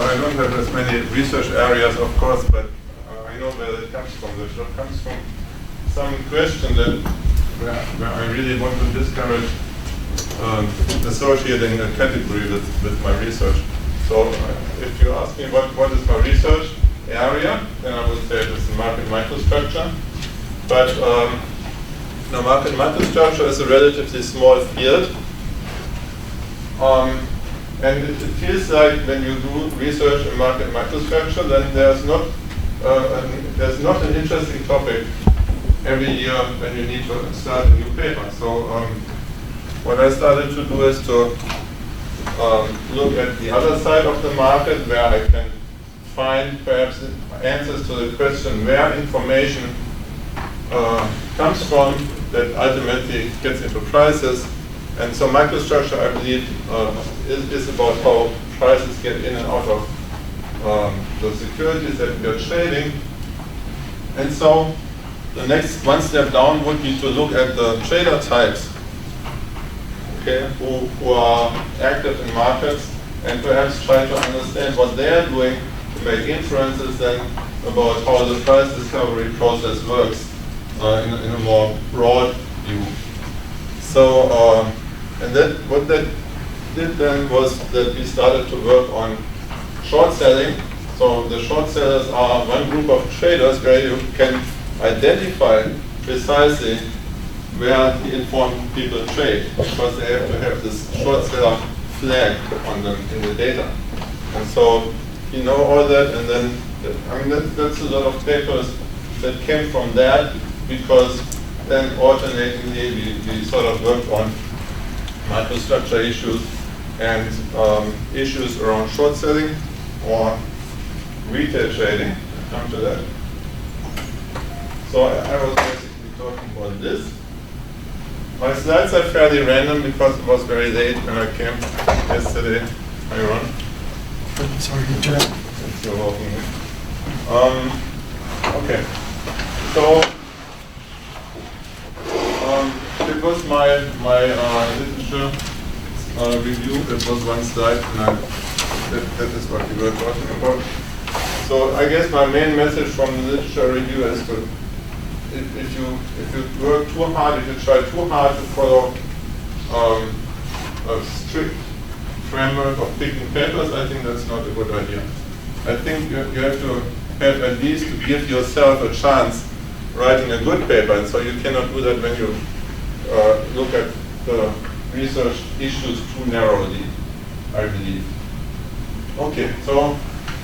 I don't have as many research areas, of course, but I know where it comes from. It comes from some question that where I really want to discourage associating a category with my research. So if you ask me what is my research area, then I would say it is the market microstructure. But the market microstructure is a relatively small field. And it feels like when you do research in market microstructure, then there's not an interesting topic every year when you need to start a new paper. So what I started to do is to look at the other side of the market, where I can find perhaps answers to the question where information comes from that ultimately gets into prices. And so microstructure, I believe, is about how prices get in and out of the securities that we are trading. And so the next one step down would be to look at the trader types, okay, who are active in markets, and perhaps try to understand what they are doing to make inferences then about how the price discovery process works in a more broad view. So, and what that did then was that we started to work on short selling. So the short sellers are one group of traders where you can identify precisely where the informed people trade, because they have to have this short seller flag on them in the data. And so you know all that, and then I mean that's a lot of papers that came from that, because then alternatingly we sort of worked on microstructure issues and issues around short selling or retail trading. I'll come to that. So I was basically talking about this. My slides are fairly random because it was very late when I came yesterday. Hi, Ron. Sorry to interrupt. Thanks for welcoming me. Okay. So it was my literature review. It was one slide, and that is what we were talking about. So I guess my main message from the literature review is to, if you work too hard, if you try too hard to follow a strict framework of picking papers, I think that's not a good idea. I think you have to have at least to give yourself a chance writing a good paper, and so you cannot do that when you look at the research issues too narrowly, I believe. Okay, so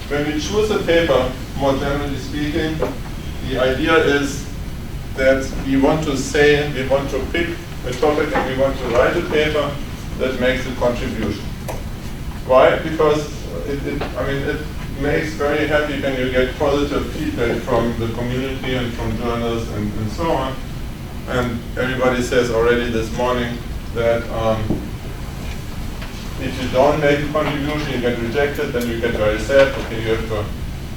when we choose a paper, more generally speaking, the idea is that we want to pick a topic and we want to write a paper that makes a contribution. Why? Because it makes very happy when you get positive feedback from the community and from journals and so on. And everybody says already this morning that if you don't make a contribution, you get rejected, then you get very sad, okay, you have to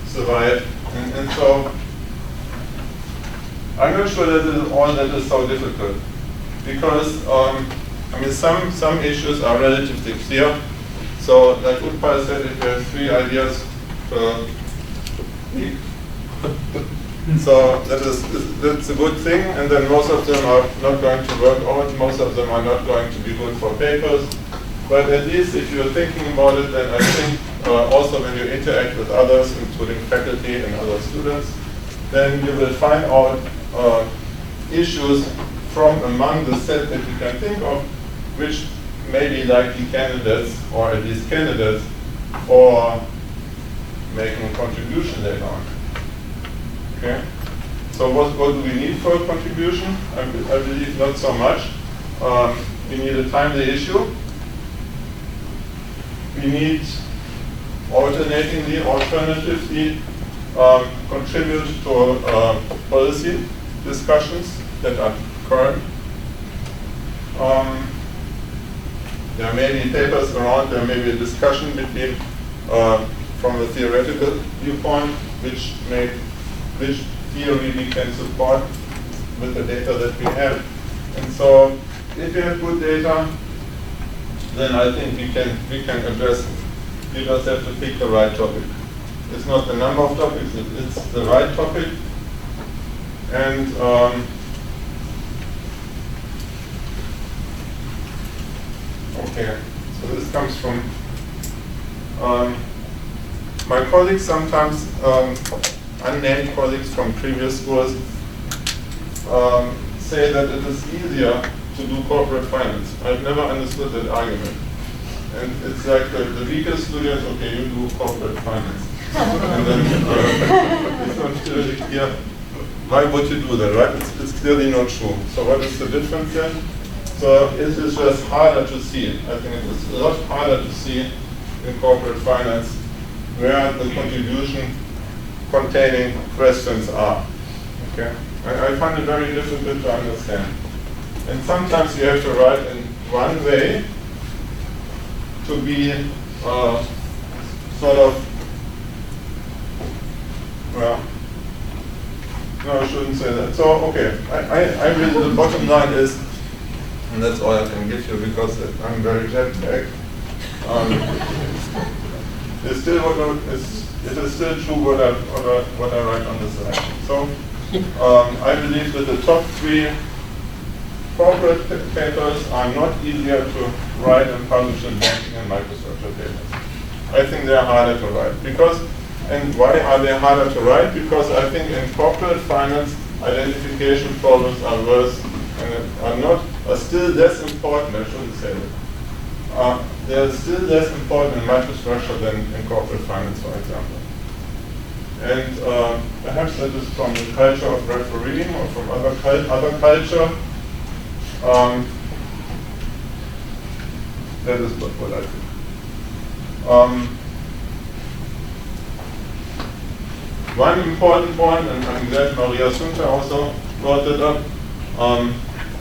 survive. And so I'm not sure that all that is so difficult, because some issues are relatively clear. So like Utpal said, if you have 3 ideas per week, so that's a good thing, and then most of them are not going to work out, most of them are not going to be good for papers. But at least if you're thinking about it, then I think also when you interact with others, including faculty and other students, then you will find out issues from among the set that you can think of, which may be likely candidates, or at least candidates, for making a contribution later on. Okay? So what do we need for a contribution? I believe not so much. We need a timely issue. We need alternatively contribute to policy discussions that are current. There may be papers around, there may be a discussion between, from a theoretical viewpoint, which theory we can support with the data that we have. And so if we have good data, then I think we can address you just have to pick the right topic. It's not the number of topics, it's the right topic. And okay, so this comes from my colleagues, sometimes unnamed colleagues from previous schools, say that it is easier to do corporate finance. I've never understood that argument. And it's like the weakest students, okay, you do corporate finance. And then it's not really clear, why would you do that, right? It's clearly not true. So what is the difference then? So it is just harder to see. I think it is a lot harder to see in corporate finance where the contribution containing questions are. Okay? I find it very difficult to understand. And sometimes you have to write in one way to be sort of, well, no, I shouldn't say that. So, okay, I really, the bottom line is, and that's all I can give you because I'm very jet lagged. It's still it is still true what I write on the slide. So, I believe that the top 3 corporate papers are not easier to write and publish in banking and microstructure papers. I think they are harder to write because, and why are they harder to write? Because I think in corporate finance, identification problems are worse and are still less important. I shouldn't say that. They are still less important in microstructure than in corporate finance, for example. And perhaps that is from the culture of refereeing or from other culture. That is what I think. One important point, and I'm glad Maria Sunta also brought it up,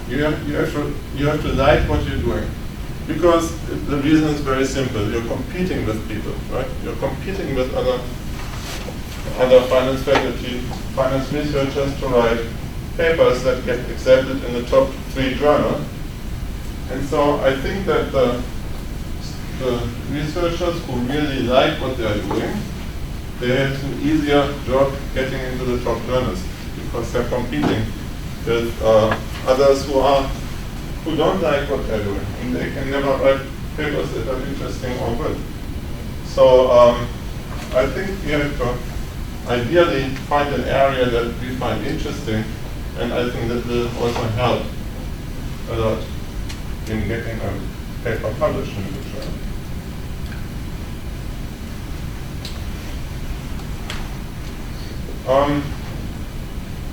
you have to like what you're doing. Because the reason is very simple. You're competing with people, right? You're competing with other finance faculty, finance researchers to write papers that get accepted in the top 3 journals. And so I think that the researchers who really like what they're doing, they have an easier job getting into the top journals because they're competing with others who don't like what they're doing, and they can never write papers that are interesting or good. So I think we have to ideally find an area that we find interesting, and I think that will also help a lot in getting a paper published in the journal.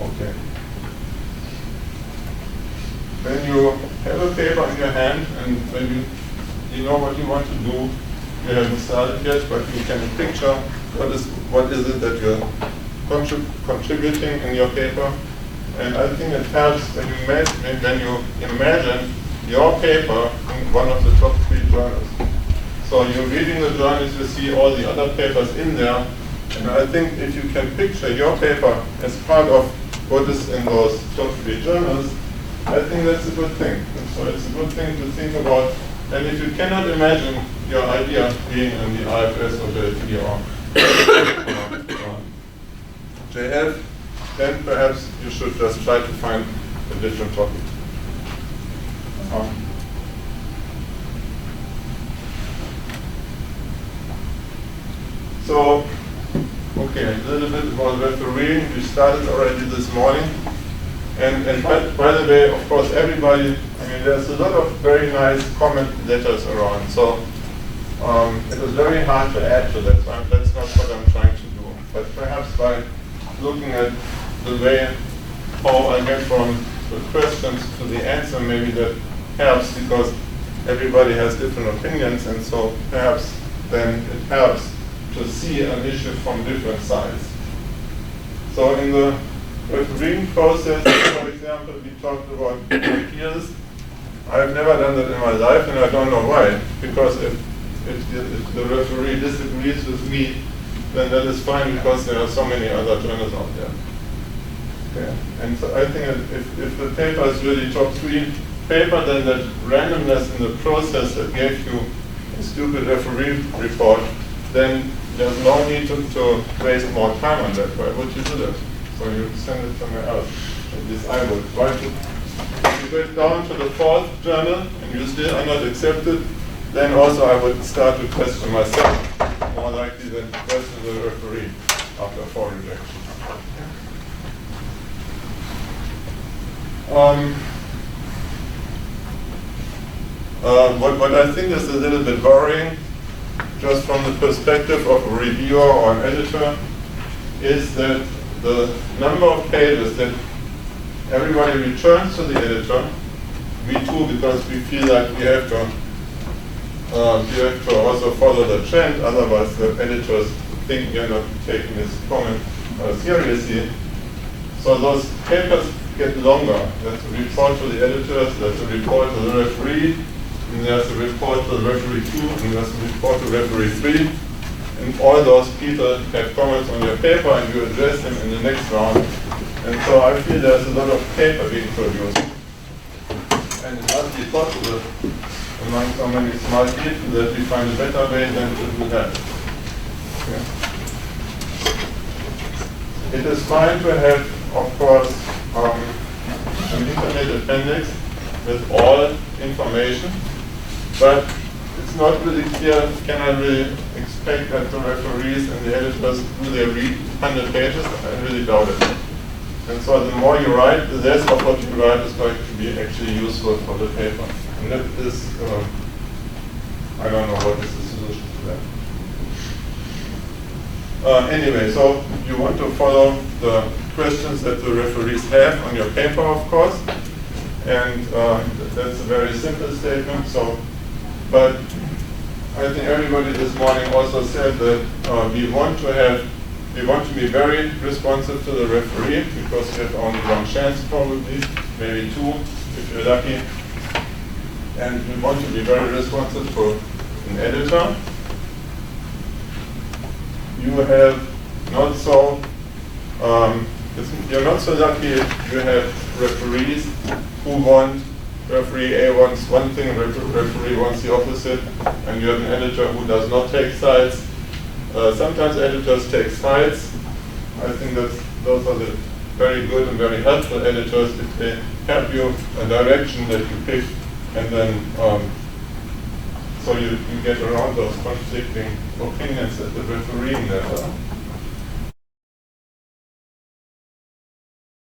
Okay. When you have a paper in your hand and when you know what you want to do, you haven't started yet, but you can picture what is it that you're contributing in your paper. And I think it helps when you imagine your paper in one of the top 3 journals. So you're reading the journals, you see all the other papers in there, and I think if you can picture your paper as part of what is in those top 3 journals, I think that's a good thing. And so it's a good thing to think about. And if you cannot imagine your idea being in the IFS or JLT or JF, then perhaps you should just try to find a different topic. So, okay, a little bit about refereeing. We started already this morning. And by the way, of course, everybody, I mean, there's a lot of very nice comment letters around. So it was very hard to add to that. So that's not what I'm trying to do. But perhaps by looking at the way how I get from the questions to the answer, maybe that helps because everybody has different opinions. And so perhaps then it helps to see an issue from different sides. So in the refereeing process, for example, we talked about appeals. I've never done that in my life, and I don't know why. Because if the referee disagrees with me, then that is fine because there are so many other journals out there. Okay. And so I think if the paper is really top 3 paper, then that randomness in the process that gave you a stupid referee report then there's no need to waste more time on that. Why would you do that? So you send it somewhere else. At least I would. Why to, if you go down to the fourth journal and you still are not accepted, then also I would start to question myself, more likely than to question the referee after 4 rejections. What I think is a little bit worrying, just from the perspective of a reviewer or an editor, is that the number of pages that everybody returns to the editor, we too, because we feel like we have to also follow the trend, otherwise the editors think you're not taking this comment seriously. So those papers get longer. There's a report to the editors, there's a report to the referee, and there's a report to the referee 2, and there's a report to referee 3. And all those people have comments on your paper, and you address them in the next round. And so I feel there's a lot of paper being produced. And it must be possible among so many smart people that we find a better way than to do that. Yeah. It is fine to have, of course, an internet appendix with all information, but it's not really clear, can I really expect that the referees and the editors, do they read 100 pages? I really doubt it. And so the more you write, the less of what you write is going to be actually useful for the paper. And that is, I don't know what is the solution to that. Anyway, so you want to follow the questions that the referees have on your paper, of course. And that's a very simple statement. So, but I think everybody this morning also said that we want to be very responsive to the referee, because you have only one chance probably, maybe 2 if you're lucky. And we want to be very responsive to an editor. You have not so, you're not so lucky if you have referees who want, referee A wants one thing, referee wants the opposite, and you have an editor who does not take sides. Sometimes editors take sides. I think that those are the very good and very helpful editors if they help you a direction that you pick, and then so you get around those conflicting opinions at the refereeing level.